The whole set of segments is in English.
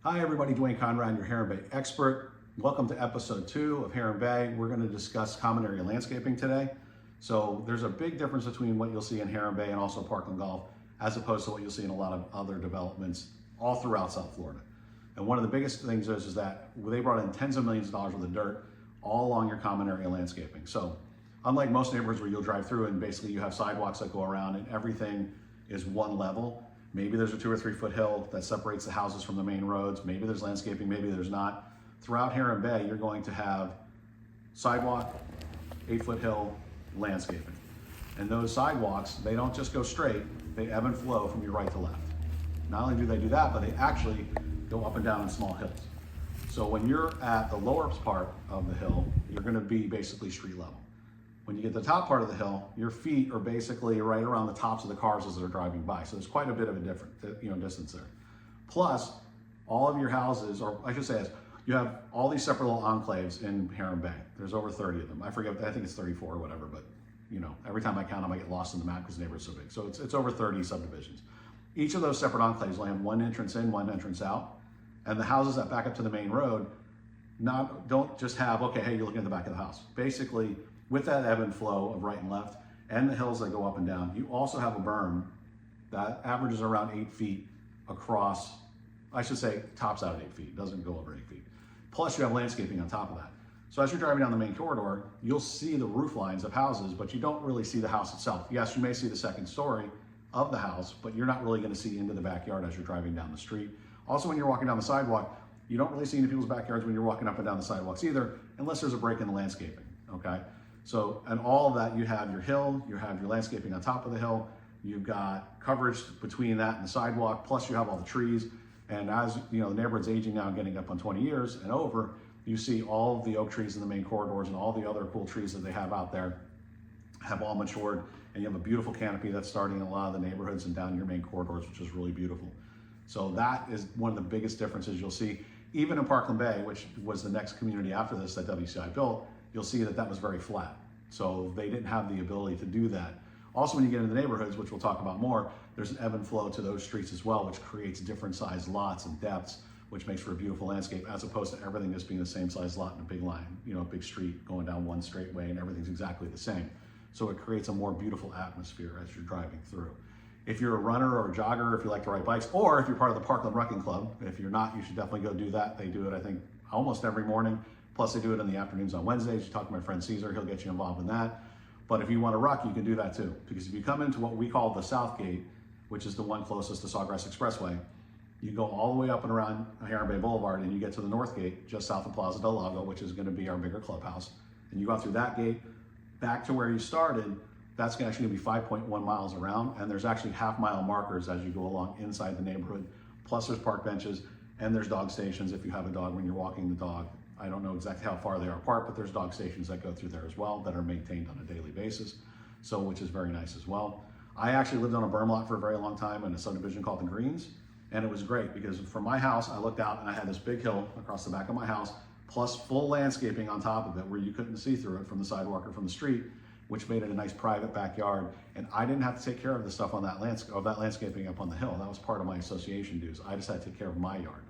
Hi everybody, Dwayne Conrad, your Heron Bay expert. Welcome to episode 2 of Heron Bay. We're going to discuss common area landscaping today. So there's a big difference between what you'll see in Heron Bay and also Parkland Golf as opposed to what you'll see in a lot of other developments all throughout South Florida. And one of the biggest things is that they brought in tens of millions of dollars worth of dirt all along your common area landscaping. So unlike most neighborhoods where you'll drive through and basically you have sidewalks that go around and everything is one level, maybe there's a 2 or 3 foot hill that separates the houses from the main roads. Maybe there's landscaping, maybe there's not. Throughout Heron Bay, you're going to have sidewalk, 8-foot hill, landscaping. And those sidewalks, they don't just go straight, they ebb and flow from your right to left. Not only do they do that, but they actually go up and down in small hills. So when you're at the lower part of the hill, you're gonna be basically street level. When you get to the top part of the hill, your feet are basically right around the tops of the cars as they're driving by. So there's quite a bit of a different, distance there. Plus, all of your houses, or I should say, you have all these separate little enclaves in Heron Bay. There's over 30 of them. I forget, I think it's 34 or whatever, but every time I count them, I get lost in the map because the neighborhood's so big. So it's over 30 subdivisions. Each of those separate enclaves will have one entrance in, one entrance out. And the houses that back up to the main road don't just have, okay, hey, you're looking at the back of the house. Basically, with that ebb and flow of right and left and the hills that go up and down, you also have a berm that averages around 8 feet across, I should say tops out at 8 feet, doesn't go over 8 feet. Plus you have landscaping on top of that. So as you're driving down the main corridor, you'll see the roof lines of houses, but you don't really see the house itself. Yes, you may see the second story of the house, but you're not really gonna see into the backyard as you're driving down the street. Also, when you're walking down the sidewalk, you don't really see into people's backyards when you're walking up and down the sidewalks either, unless there's a break in the landscaping, okay? So, and all of that, you have your hill, you have your landscaping on top of the hill, you've got coverage between that and the sidewalk, plus you have all the trees. And as the neighborhood's aging now, getting up on 20 years and over, you see all of the oak trees in the main corridors and all the other cool trees that they have out there have all matured. And you have a beautiful canopy that's starting in a lot of the neighborhoods and down your main corridors, which is really beautiful. So that is one of the biggest differences you'll see. Even in Parkland Bay, which was the next community after this that WCI built, you'll see that was very flat. So they didn't have the ability to do that. Also, when you get into the neighborhoods, which we'll talk about more, there's an ebb and flow to those streets as well, which creates different size lots and depths, which makes for a beautiful landscape, as opposed to everything just being the same size lot in a big line, a big street going down one straight way and everything's exactly the same. So it creates a more beautiful atmosphere as you're driving through. If you're a runner or a jogger, if you like to ride bikes, or if you're part of the Parkland Rucking Club, if you're not, you should definitely go do that. They do it, I think, almost every morning. Plus they do it in the afternoons on Wednesdays. You talk to my friend Caesar, he'll get you involved in that. But if you want to ruck, you can do that too. Because if you come into what we call the South Gate, which is the one closest to Sawgrass Expressway, you go all the way up and around Heron Bay Boulevard and you get to the North Gate, just south of Plaza del Lago, which is going to be our bigger clubhouse. And you go through that gate, back to where you started, that's actually going to be 5.1 miles around. And there's actually half-mile markers as you go along inside the neighborhood. Plus there's park benches and there's dog stations if you have a dog when you're walking the dog. I don't know exactly how far they are apart, but there's dog stations that go through there as well that are maintained on a daily basis, so which is very nice as well. I actually lived on a berm lot for a very long time in a subdivision called the Greens, and it was great because from my house, I looked out and I had this big hill across the back of my house, plus full landscaping on top of it where you couldn't see through it from the sidewalk or from the street, which made it a nice private backyard. And I didn't have to take care of the stuff on that landscaping up on the hill. That was part of my association dues. I just had to take care of my yard,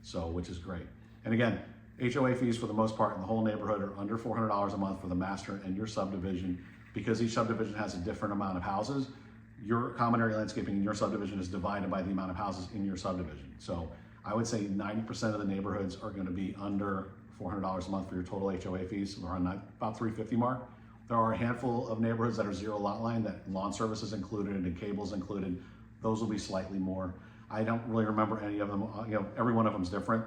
so which is great. And again, HOA fees for the most part in the whole neighborhood are under $400 a month for the master and your subdivision. Because each subdivision has a different amount of houses, your common area landscaping in your subdivision is divided by the amount of houses in your subdivision. So I would say 90% of the neighborhoods are going to be under $400 a month for your total HOA fees, around about $350 mark. There are a handful of neighborhoods that are zero lot line, that lawn services included and cables included. Those will be slightly more. I don't really remember any of them. Every one of them is different.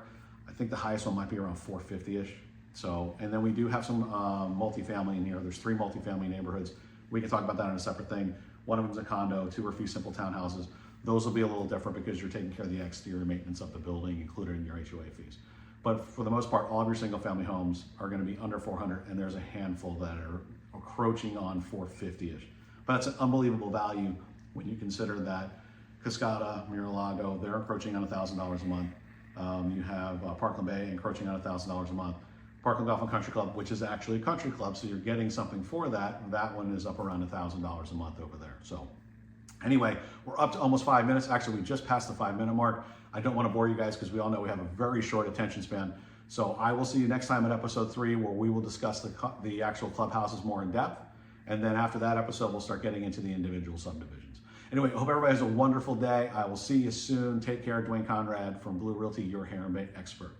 I think the highest one might be around 450-ish. So, and then we do have some multifamily in here. There's 3 multifamily neighborhoods. We can talk about that in a separate thing. One of them is a condo, 2 or 3 simple townhouses. Those will be a little different because you're taking care of the exterior maintenance of the building included in your HOA fees. But for the most part, all of your single family homes are going to be under 400, and there's a handful that are approaching on 450-ish. But that's an unbelievable value when you consider that Cascada, Miralago, they're approaching on $1,000 a month. You have Parkland Bay encroaching on $1,000 a month. Parkland Golf and Country Club, which is actually a country club, so you're getting something for that. That one is up around $1,000 a month over there. So anyway, we're up to almost 5 minutes. Actually, we just passed the 5-minute mark. I don't want to bore you guys because we all know we have a very short attention span. So I will see you next time in episode 3, where we will discuss the actual clubhouses more in depth. And then after that episode, we'll start getting into the individual subdivisions. Anyway, I hope everybody has a wonderful day. I will see you soon. Take care. Dwayne Conrad from Blue Realty, your Heron Bay expert.